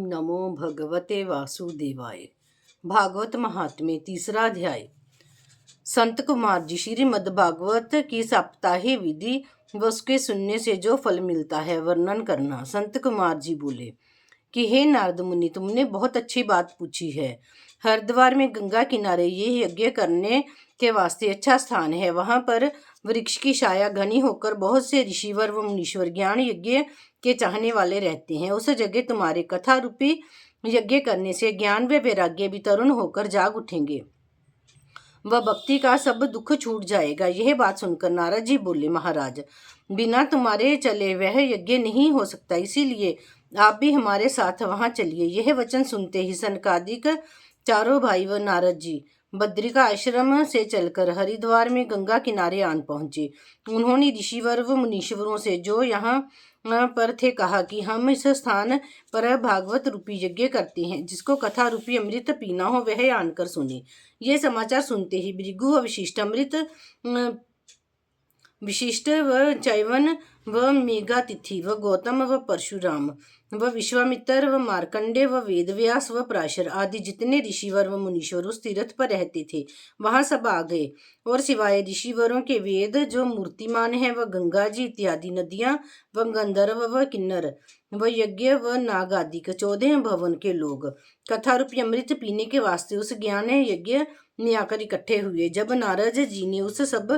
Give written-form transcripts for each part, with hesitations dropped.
नमो भगवते वासुदेवाय। भागवत महात्म्य तीसरा अध्याय। संत कुमार जी श्रीमद् भागवत की साप्ताहिक विधि व उसके सुनने से जो फल मिलता है वर्णन करना। संत कुमार जी बोले कि हे नारद मुनि, तुमने बहुत अच्छी बात पूछी है। हरिद्वार में गंगा किनारे ये यज्ञ करने के वास्ते अच्छा स्थान है। वहां पर वृक्ष की छाया घनी होकर बहुत से ऋषिवर व मुनीश्वर ज्ञान यज्ञ के चाहने वाले रहते हैं। उस जगह तुम्हारे कथा रूपी यज्ञ करने से ज्ञान व वैराग्य भी तरुण होकर जाग उठेंगे व भक्ति का सब दुख छूट जाएगा। यह बात सुनकर नारद जी बोले, महाराज, बिना तुम्हारे चले वह यज्ञ नहीं हो सकता, इसीलिए आप भी हमारे साथ वहां चलिए। यह वचन सुनते ही सनकादिक चारों भाई व नारद जी बद्रिका आश्रम से चलकर हरिद्वार में गंगा किनारे आन पहुंचे। उन्होंने ऋषिवर व मुनीश्वरों से जो यहाँ पर थे कहा कि हम इस स्थान पर भागवत रूपी यज्ञ करते हैं, जिसको कथा रूपी अमृत पीना हो वह आनकर सुने। ये समाचार सुनते ही भृगु व विशिष्ट व चैवन व मेघातिथि व गौतम व परशुराम व विश्वामित्र व मार्कंडे व वेदव्यास व पराशर आदि जितने ऋषिवर व मुनीश्वर उस तीर्थ पर रहते थे वहां सब आ गए। और सिवाय ऋषिवरों के वेद जो मूर्तिमान है व गंगा जी इत्यादि नदियां व गंधर्व व किन्नर व यज्ञ व नाग आदि के 14 भवन के लोग कथा रूपी अमृत पीने के वास्ते उस ज्ञान यज्ञ में आकर इकट्ठे हुए। जब नारद जी ने उस सब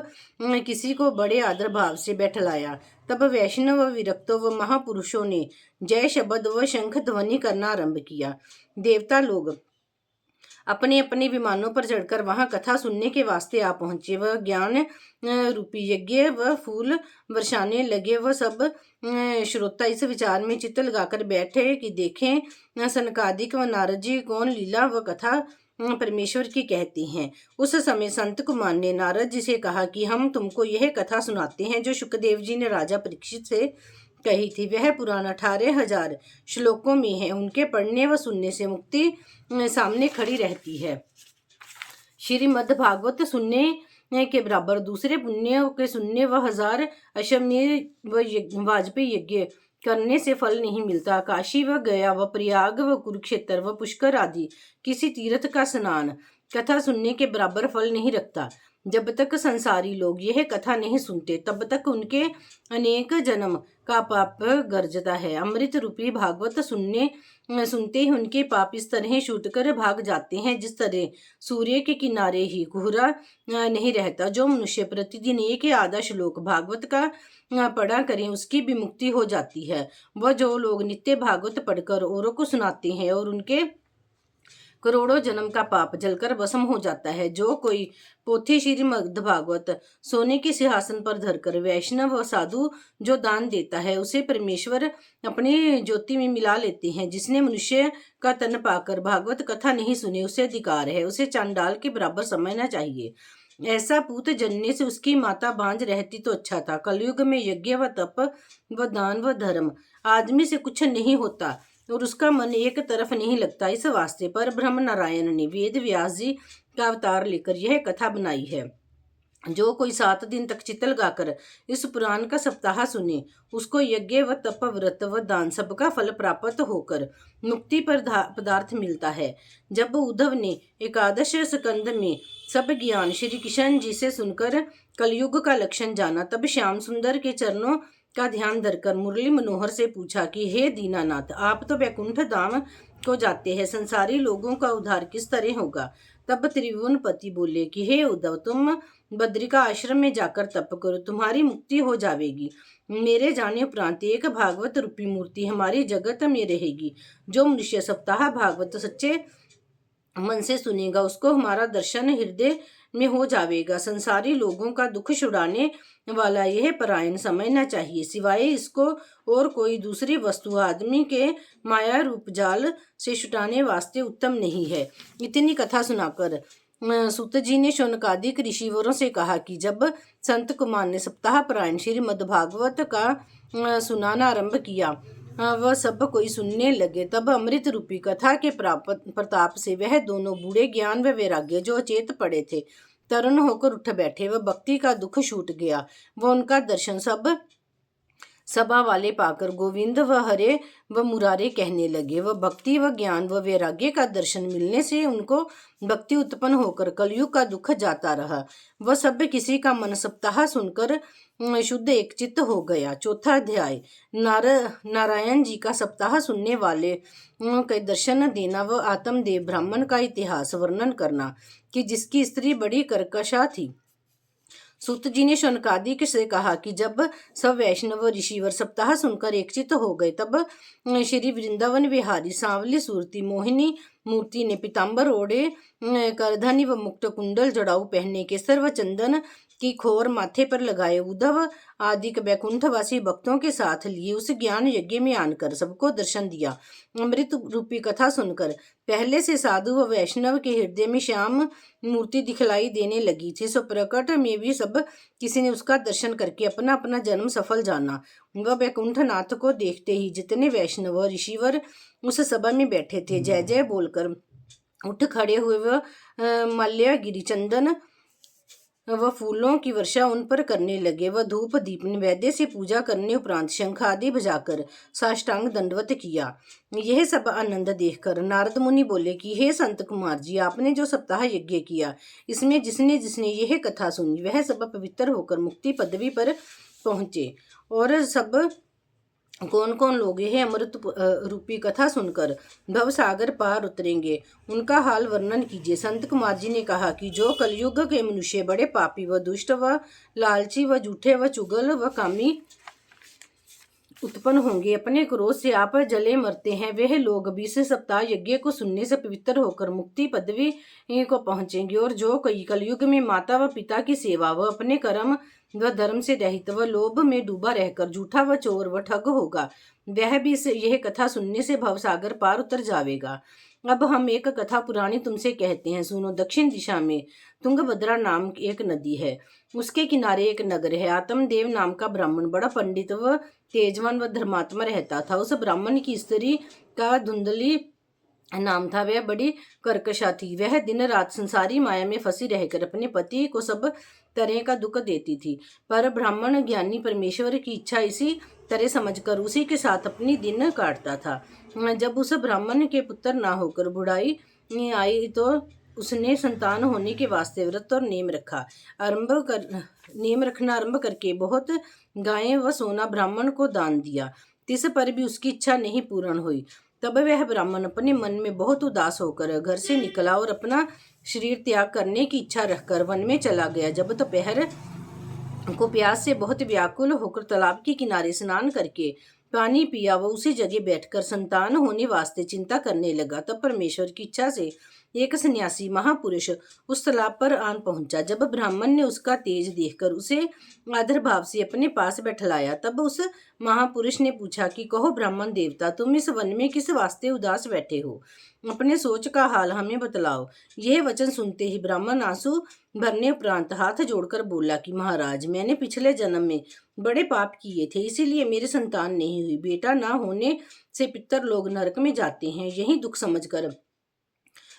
किसी को बड़े आदर भाव से बैठलाया, तब वैष्णव विरक्तों व महापुरुषों ने जय शब्द व शंख ध्वनि करना आरंभ किया। देवता लोग अपने अपने विमानों पर चढ़कर वहां कथा सुनने के वास्ते आ पहुंचे। वह ज्ञान रूपी यज्ञ व फूल बरसाने लगे। वह सब श्रोता इस विचार में चित्त लगाकर बैठे कि देखें सनकादिक व नारद जी कौन लीला व कथा परमेश्वर की कहते हैं। उस समय संत कुमार ने नारद जी से कहा कि हम तुमको यह कथा सुनाते हैं जो शुकदेव जी ने राजा परीक्षित से कही थी। वह पुराण 18,000 श्लोकों में है। उनके पढ़ने व सुनने से मुक्ति सामने खड़ी रहती है। श्रीमद् भागवत सुनने के बराबर दूसरे पुण्य के सुनने व 1000 अश्वमेध व वाजपेयी यज्ञ करने से फल नहीं मिलता। काशी व गया व प्रयाग व कुरुक्षेत्र व पुष्कर आदि किसी तीर्थ का स्नान कथा सुनने के बराबर फल नहीं रखता। जब तक संसारी लोग यह कथा नहीं सुनते तब तक उनके अनेक जन्म का पाप गर्जता है। अमृत रूपी भागवत सुनते ही उनके पाप इस तरह छूट कर भाग जाते हैं जिस तरह सूर्य के किनारे ही कोहरा नहीं रहता। जो मनुष्य प्रतिदिन एक या आधा श्लोक भागवत का पढ़ा करें उसकी भी मुक्ति हो जाती है। वह जो लोग नित्य भागवत पढ़कर औरों को सुनाते हैं और उनके करोड़ों जन्म का पाप जलकर भस्म हो जाता है। जो कोई पोथी श्रीमद् भागवत सोने के सिंहासन पर धरकर वैष्णव व साधु जो दान देता है उसे परमेश्वर अपनी ज्योति में मिला लेते हैं। जिसने मनुष्य का तन पाकर भागवत कथा नहीं सुनी उसे अधिकार है, उसे चांडाल के बराबर समझना चाहिए। ऐसा पूत जनने से उसकी माता बांझ रहती तो अच्छा था। कलयुग में यज्ञ व तप व दान व धर्म आदमी से कुछ नहीं होता और उसका मन एक तरफ नहीं लगता। इस वास्ते पर ब्रह्म नारायण ने वेद व्यास जी का अवतार लेकर यह कथा बनाई है। जो कोई 7 दिन तक चित्त लगाकर इस पुराण का सप्ताह सुने उसको यज्ञ व तप व्रत व दान सबका फल प्राप्त होकर मुक्ति पदार्थ मिलता है। जब उद्धव ने एकादश स्कंद में सब ज्ञान श्री कृष्ण जी से सुनकर कलयुग का लक्षण जाना, तब श्याम सुंदर के चरणों का ध्यान धरकर मुरली मनोहर से पूछा कि हे दीनानाथ, आप तो वैकुंठ धाम को जाते हैं, संसारी लोगों का उद्धार किस तरह होगा? तब त्रिभुवनपति बोले कि हे उद्धव, तुम बद्रिका आश्रम में जाकर तप करो, तुम्हारी मुक्ति हो जाएगी। मेरे जाने उपरांत एक भागवत रूपी मूर्ति हमारी जगत में रहेगी। जो मनुष्य सप्ताह भागवत सच्चे मन से सुनेगा उसको हमारा दर्शन हृदय में हो जाएगा। संसारी लोगों का दुख छुड़ाने वाला यह परायण समझना चाहिए। सिवाय इसको और कोई दूसरी वस्तु आदमी के माया रूप जाल से छुटाने वास्ते उत्तम नहीं है। इतनी कथा सुनाकर सूत जी ने शौनकादिक ऋषिवरों से कहा कि जब संत कुमार ने सप्ताह परायण श्रीमद् भागवत का सुनाना आरंभ किया वह सब कोई सुनने लगे। तब अमृत रूपी कथा के प्रताप से वह दोनों बूढ़े ज्ञान व वैराग्य जो अचेत पड़े थे तरुण होकर उठ बैठे। वह भक्ति का दुख छूट गया। वह उनका दर्शन सब सभा वाले पाकर गोविंद व हरे व मुरारे कहने लगे। वह भक्ति व ज्ञान व वैराग्य का दर्शन मिलने से उनको भक्ति उत्पन्न होकर कलयुग का दुख जाता रहा। वह सब किसी का मन सप्ताह सुनकर शुद्ध एकचित्त हो गया। चौथा अध्याय नारायण जी का सप्ताह सुनने वाले के दर्शन देना व आत्मदेव ब्राह्मण का इतिहास वर्णन करना कि जिसकी स्त्री बड़ी कर्कशा थी। सूत जी ने शौनकादिक से कहा कि जब सब वैष्णव ऋषिवर सप्ताह सुनकर एकचित्त हो गए तब श्री वृंदावन विहारी सांवली सूरती मोहिनी मूर्ति ने पीताम्बर ओढ़े करधनी व मुक्त कुंडल जड़ाऊ पहने केसर व चंदन की खोर माथे पर लगाए उद्धव आदि बैकुंठवासी भक्तों के साथ लिए उस ज्ञान यज्ञ में आनकर सबको दर्शन दिया। अमृत रूपी कथा सुनकर पहले से साधु व वैष्णव के हृदय में श्याम मूर्ति दिखलाई देने लगी थी। सो प्रकट में भी सब किसी ने उसका दर्शन करके अपना अपना जन्म सफल जाना। वह बैकुंठनाथ को देखते ही जितने वैष्णव ऋषिवर उस सभा में बैठे थे जय जय बोलकर उठ खड़े हुए। वह माल्या गिरी चंदन वह फूलों की वर्षा उन पर करने लगे। वह धूप दीप नैवेद्य से पूजा करने उपरांत शंख आदि बजाकर साष्टांग दंडवत किया। यह सब आनंद देखकर नारद मुनि बोले कि हे संत कुमार जी, आपने जो सप्ताह यज्ञ किया इसमें जिसने जिसने यह कथा सुनी वह सब पवित्र होकर मुक्ति पदवी पर पहुँचे। और सब कौन कौन लोग यह अमृत रूपी कथा सुनकर भवसागर पार उतरेंगे उनका हाल वर्णन कीजिए। संत कुमार जी ने कहा कि जो कलयुग के मनुष्य बड़े पापी व दुष्ट व लालची व झूठे व चुगल व कामी उत्पन्न होंगे, अपने क्रोध से आप जले मरते हैं, वह लोग 20 सप्ताह यज्ञ को सुनने से पवित्र होकर मुक्ति पदवी को पहुंचेंगे। और जो कई कलयुग में माता व पिता की सेवा व अपने कर्म व धर्म से रहित व लोभ में डूबा रहकर झूठा व चोर व ठग होगा, वह भी यह कथा सुनने से भवसागर पार उतर जाएगा। अब हम एक कथा पुरानी तुमसे कहते हैं, सुनो। दक्षिण दिशा में तुंगभद्रा नाम एक नदी है, उसके किनारे एक नगर है। आत्मदेव नाम का ब्राह्मण बड़ा पंडित व तेजवान व धर्मात्मा रहता था। उस ब्राह्मण की स्त्री का धुंधली नाम था। वह बड़ी कर्कशा थी। वह दिन रात संसारी माया में फंसी रहकर अपने पति को सब तरह का दुख देती थी। पर ब्राह्मण ज्ञानी परमेश्वर की इच्छा इसी तरह समझकर उसी के साथ अपनी दिन काटता था। जब उस ब्राह्मण के पुत्र ना होकर बुढ़ाई आई तो उसने संतान होने के वास्ते व्रत और नेम रखना आरंभ करके बहुत गायें व सोना ब्राह्मण को दान दिया। तिस पर भी उसकी इच्छा नहीं पूर्ण हुई। तब वह ब्राह्मण अपने मन में बहुत उदास होकर घर से निकला और अपना शरीर त्याग करने की इच्छा रखकर वन में चला गया। जब दोपहर को प्यास से बहुत व्याकुल होकर तालाब के किनारे स्नान करके पानी पिया, वो उसी जगह बैठकर संतान होने वास्ते चिंता करने लगा। तब परमेश्वर की इच्छा से एक सन्यासी महापुरुष उस तालाब पर आन पहुंचा। जब ब्राह्मण ने उसका तेज देखकर उसे आदर भाव से अपने पास बैठलाया, तब उस महापुरुष ने पूछा कि कहो ब्राह्मण देवता, तुम इस वन में किस वास्ते उदास बैठे हो? अपने सोच का हाल हमें बतलाओ। यह वचन सुनते ही ब्राह्मण आंसू भरने उपरांत हाथ जोड़कर बोला कि महाराज, मैंने पिछले जन्म में बड़े पाप किए थे, इसीलिए मेरी संतान नहीं हुई। बेटा ना होने से पितर लोग नरक में जाते हैं। यही दुख समझकर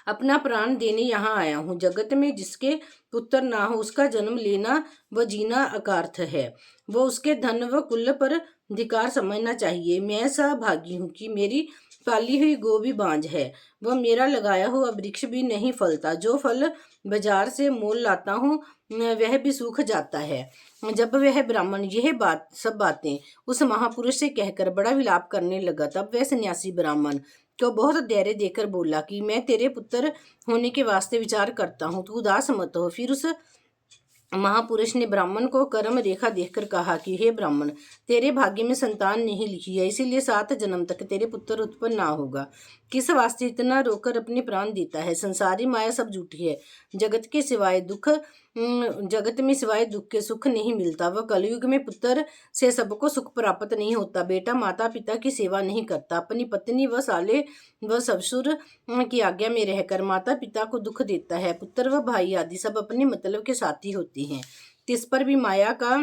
अपना प्राण देने यहाँ आया हूँ। जगत में जिसके पुत्र ना हो उसका जन्म लेना व जीना अकार्थ है। वो उसके धन व कुल पर धिकार समझना चाहिए। मैं सौभागी हूँ कि मेरी पाली हुई गो भी बांझ है, वह मेरा लगाया हुआ वृक्ष भी नहीं फलता। जो फल बाजार से मोल लाता हूँ वह भी सूख जाता है। जब वह ब्राह्मण यह सब बातें उस महापुरुष से कहकर बड़ा विलाप करने लगा, तब वह सन्यासी ब्राह्मण को बहुत धैर्य देकर बोला कि मैं तेरे पुत्र होने के वास्ते विचार करता हूँ, तू उदास मत हो। फिर उस महापुरुष ने ब्राह्मण को कर्म रेखा देखकर कहा कि हे ब्राह्मण, तेरे भाग्य में संतान नहीं लिखी है, इसीलिए 7 जन्म तक तेरे पुत्र उत्पन्न ना होगा। किस वास्ते इतना रोकर अपने प्राण देता है? संसारी माया सब झूठी है। जगत में सिवाय दुख के सुख नहीं मिलता। वह कलयुग में पुत्र से सबको सुख प्राप्त नहीं होता। बेटा माता पिता की सेवा नहीं करता, अपनी पत्नी व साले व ससुर की आज्ञा में रहकर माता पिता को दुख देता है। पुत्र व भाई आदि सब अपने मतलब के साथी होते हैं। तिस पर भी माया का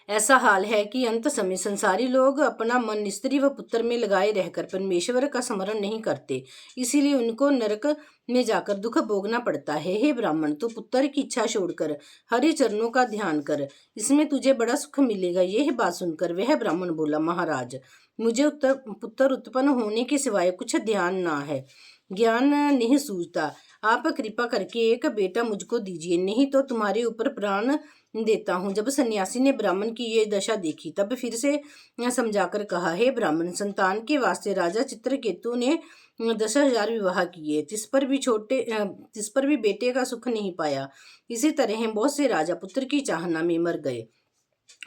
ऐसा हाल है कि अंत समय संसारी लोग अपना मन स्त्री व पुत्र में लगाए रहकर परमेश्वर का स्मरण नहीं करते, इसीलिए उनको नरक में जाकर दुख भोगना पड़ता है। हे ब्राह्मण, तू पुत्र की इच्छा छोड़कर हरि चरणों का ध्यान कर, इसमें तुझे बड़ा सुख मिलेगा। यह बात सुनकर वह ब्राह्मण बोला, महाराज, मुझे पुत्र उत्पन्न होने के सिवाय कुछ ध्यान ना है, ज्ञान नहीं सूझता। आप कृपा करके एक बेटा मुझको दीजिए, नहीं तो तुम्हारे ऊपर प्राण देता हूँ। जब सन्यासी ने ब्राह्मण की ये दशा देखी तब फिर से समझाकर कहा, हे ब्राह्मण, संतान के वास्ते राजा चित्रकेतु ने 10,000 विवाह किए, तिस पर भी बेटे का सुख नहीं पाया। इसी तरह बहुत से राजा पुत्र की चाहना में मर गए,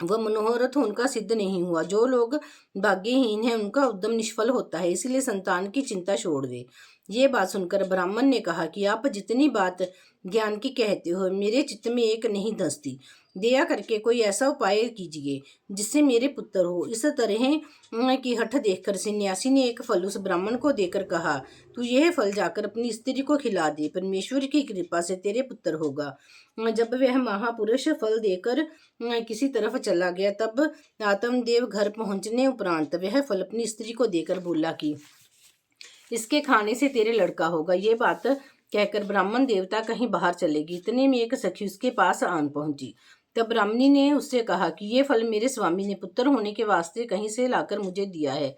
वह मनोरथ उनका सिद्ध नहीं हुआ। जो लोग भाग्यहीन हैं उनका उद्यम निष्फल होता है, इसलिए संतान की चिंता छोड़ दे। ये बात सुनकर ब्राह्मण ने कहा कि आप जितनी बात ज्ञान की कहते हो, मेरे चित्त में एक नहीं धंसती। दया करके कोई ऐसा उपाय कीजिए जिससे मेरे पुत्र हो। इस तरह की हठ देखकर सन्यासी ने एक फल उस ब्राह्मण को देकर कहा, तू यह फल जाकर अपनी स्त्री को खिला दे, परमेश्वर की कृपा से तेरे पुत्र होगा। जब वह महापुरुष फल देकर किसी तरफ चला गया तब आत्मदेव घर पहुंचने उपरांत वह फल अपनी स्त्री को देकर बोला कि इसके खाने से तेरे लड़का होगा। ये बात कहकर ब्राह्मण देवता कहीं बाहर चलेगी, इतने में एक सखी उसके पास आन पहुंची। तब ब्राह्मणी ने उससे कहा कि ये फल मेरे स्वामी ने पुत्र होने के वास्ते कहीं से लाकर मुझे दिया है,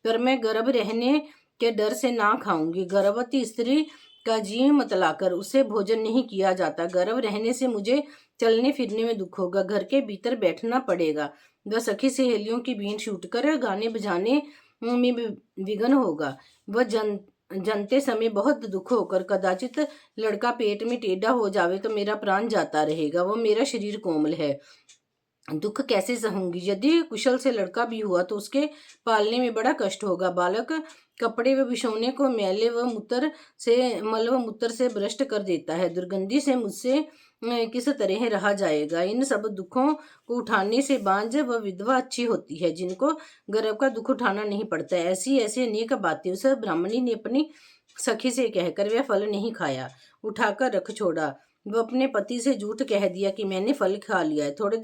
पर मैं गर्भ रहने के डर से ना खाऊंगी। गर्भवती स्त्री का जी मतलाकर उसे भोजन नहीं किया जाता। गर्भ रहने से मुझे चलने फिरने में दुख होगा, घर के भीतर बैठना पड़ेगा। वह सखी सहेलियों की बीन छूटकर गाने बजाने में विघ्न होगा। वह जनते समय बहुत दुख होकर कदाचित लड़का पेट में टेढ़ा हो जावे तो मेरा प्राण जाता रहेगा। वो मेरा शरीर कोमल है, दुख कैसे सहूंगी। यदि कुशल से लड़का भी हुआ तो उसके पालने में बड़ा कष्ट होगा। बालक कपड़े व बिछौने को मैले व मल व मूत्र से भ्रष्ट कर देता है। दुर्गंधी से मुझसे किस तरह रहा जाएगा। इन सब दुखों को उठाने से बांझ व विधवा अच्छी होती है, जिनको गर्भ का दुख उठाना नहीं पड़ता। ऐसी ऐसी अनेक बातें उस ब्राह्मणी ने अपनी सखी से कहकर वह फल नहीं खाया, उठाकर रख छोड़ा। वह अपने पति से झूठ कह दिया कि मैंने फल खा लिया है। थोड़े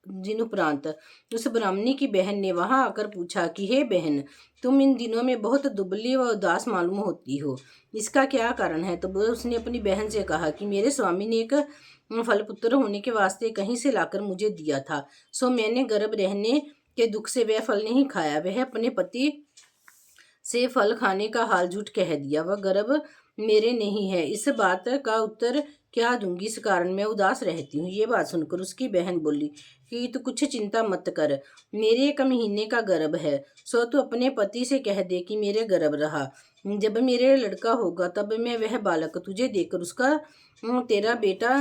दिन उपरांत उस ब्राह्मणी की बहन ने वहां आकर पूछा कि हे बहन, तुम इन दिनों में बहुत दुबली व उदास मालूम होती हो, इसका क्या कारण है। तो उसने अपनी बहन से कहा कि मेरे स्वामी ने एक फल पुत्र होने के वास्ते कहीं से लाकर मुझे दिया था, सो मैंने गर्भ रहने के दुख से वह फल नहीं खाया। वह अपने पति से फल खाने का हाल झूठ कह दिया। वह गर्भ मेरे नहीं है, इस बात का उत्तर क्या दूंगी, इस कारण मैं उदास रहती हूँ। ये बात सुनकर उसकी बहन बोली कि तू कुछ चिंता मत कर, मेरे 1 महीने का गर्भ है, सो तू अपने पति से कह दे कि मेरे गर्भ रहा। जब मेरे लड़का होगा तब मैं वह बालक तुझे देकर उसका तेरा बेटा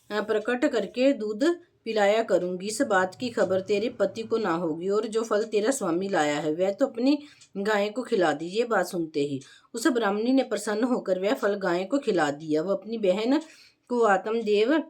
प्रकट करके दूध पिलाया करूंगी। इस बात की खबर तेरे पति को ना होगी, और जो फल तेरा स्वामी लाया है वह तो अपनी गाय को खिला दी। ये बात सुनते ही उस ब्राह्मणी ने प्रसन्न होकर वह फल गाय को खिला दिया। वह अपनी बहन को आत्मदेव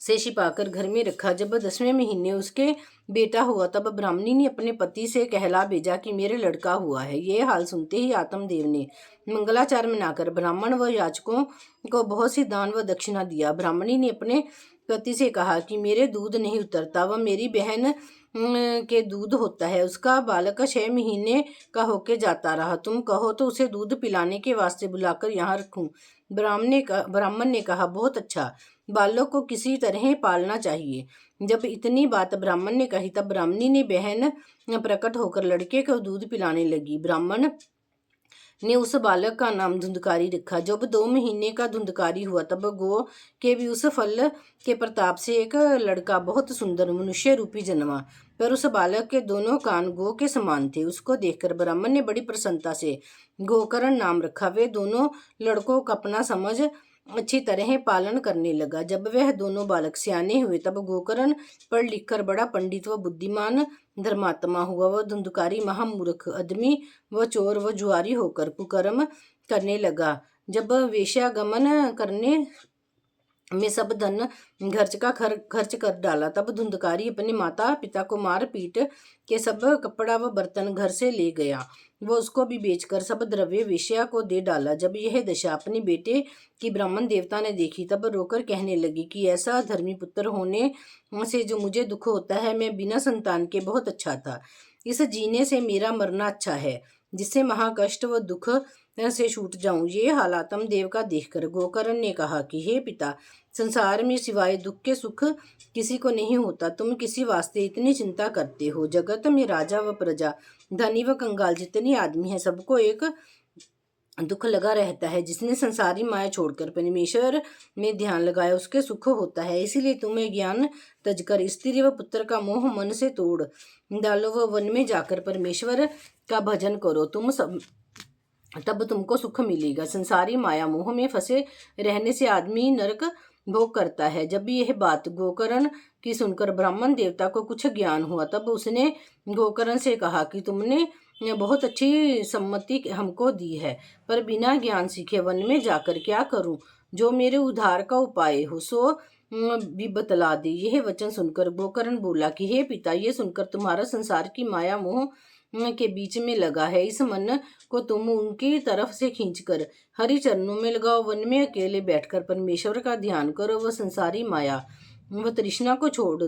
से छिपाकर घर में रखा। जब 10वें महीने उसके बेटा हुआ तब ब्राह्मणी ने अपने पति से कहला भेजा कि मेरे लड़का हुआ है। ये हाल सुनते ही आत्मदेव ने मंगलाचार मनाकर ब्राह्मण व याचकों को बहुत सी दान व दक्षिणा दिया। ब्राह्मणी ने अपने पति से कहा कि मेरे दूध नहीं उतरता, वह मेरी बहन के दूध होता है। उसका बालक 6 महीने का होके जाता रहा, तुम कहो तो उसे दूध पिलाने के वास्ते बुलाकर यहाँ रखूं। ब्राह्मण ने कहा, बहुत अच्छा, बालक को किसी तरह पालना चाहिए। जब इतनी बात ब्राह्मण ने कही तब ब्राह्मणी ने बहन प्रकट होकर लड़के को दूध पिलाने लगी। ब्राह्मण ने उस बालक का नाम धुंधकारी रखा। जब 2 महीने का धुंधकारी हुआ तब गो के भी उस फल के प्रताप से एक लड़का बहुत सुंदर मनुष्य रूपी जन्मा, पर उस बालक के दोनों कान गो के समान थे। उसको देखकर ब्राह्मण ने बड़ी प्रसन्नता से गोकर्ण नाम रखा। वे दोनों लड़कों का अपना समझ अच्छी तरह पालन करने लगा। जब वह दोनों बालक सियाने हुए तब गोकर्ण पढ़ लिख कर बड़ा पंडित व बुद्धिमान धर्मात्मा हुआ। वह धुंधकारी महामूर्ख आदमी व चोर व जुआरी होकर कुकर्म करने लगा। जब वेश्यागमन करने में सब धन खर्च कर डाला। तब धुंधकारी अपने माता पिता को मार पीट के सब कपड़ा व बर्तन घर से ले गया। वो उसको भी बेचकर सब द्रव्य वेश्या को दे डाला। जब यह दशा अपने बेटे की ब्राह्मण देवता ने देखी, तब रोकर कहने लगी कि ऐसा धर्मी पुत्र होने से जो मुझे दुख होता है, मैं बिना संतान के बहुत अच्छा था। इस जीने से मेरा मरना अच्छा है, जिससे महाकष्ट व दुख से छूट जाऊं। ये हालातम देव का देखकर गोकर्ण ने कहा कि हे पिता, संसार में सिवाय दुख के सुख किसी को नहीं होता। तुम किसी वास्ते इतनी चिंता करते हो? जगत में राजा व प्रजा, धनी व कंगाल जितने आदमी हैं, सबको एक दुख लगा रहता है। जिसने संसारी माया छोड़कर परमेश्वर में ध्यान लगाया, उसके सुख होता है। इसीलिए तुम्हें ज्ञान तजकर स्त्री व पुत्र का मोह मन से तोड़ डालो व वन में जाकर परमेश्वर का भजन करो। तब तुमको सुख मिलेगा। संसारी माया मोह में फंसे रहने से आदमी नरक भोग करता है। जब यह बात गोकर्ण की सुनकर ब्राह्मण देवता को कुछ ज्ञान हुआ, तब उसने गोकर्ण से कहा कि तुमने बहुत अच्छी सम्मति हमको दी है, पर बिना ज्ञान सीखे वन में जाकर क्या करूं? जो मेरे उद्धार का उपाय हो सो भी बतला दे। यह वचन सुनकर गोकर्ण बोला कि हे पिता, ये सुनकर तुम्हारा संसार की माया मोह के बीच में लगा है। इस मन को तुम उनकी तरफ से खींचकर हरि चरणों में लगाओ। वन में अकेले बैठकर परमेश्वर का ध्यान करो। वह संसारी माया व तृष्णा को छोड़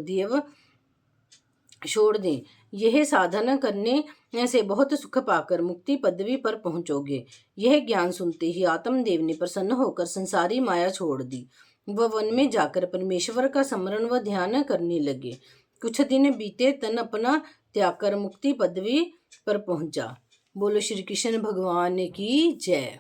दें। यह साधना करने से बहुत सुख पाकर मुक्ति पदवी पर पहुंचोगे। यह ज्ञान सुनते ही आत्मदेव ने प्रसन्न होकर संसारी माया छोड़ दी। वह वन में जाकर परमेश्वर का स्मरण व ध्यान करने लगे। कुछ दिन बीते, तन अपना त्याग कर मुक्ति पदवी पर पहुंचा। बोलो श्री कृष्ण भगवान की जय।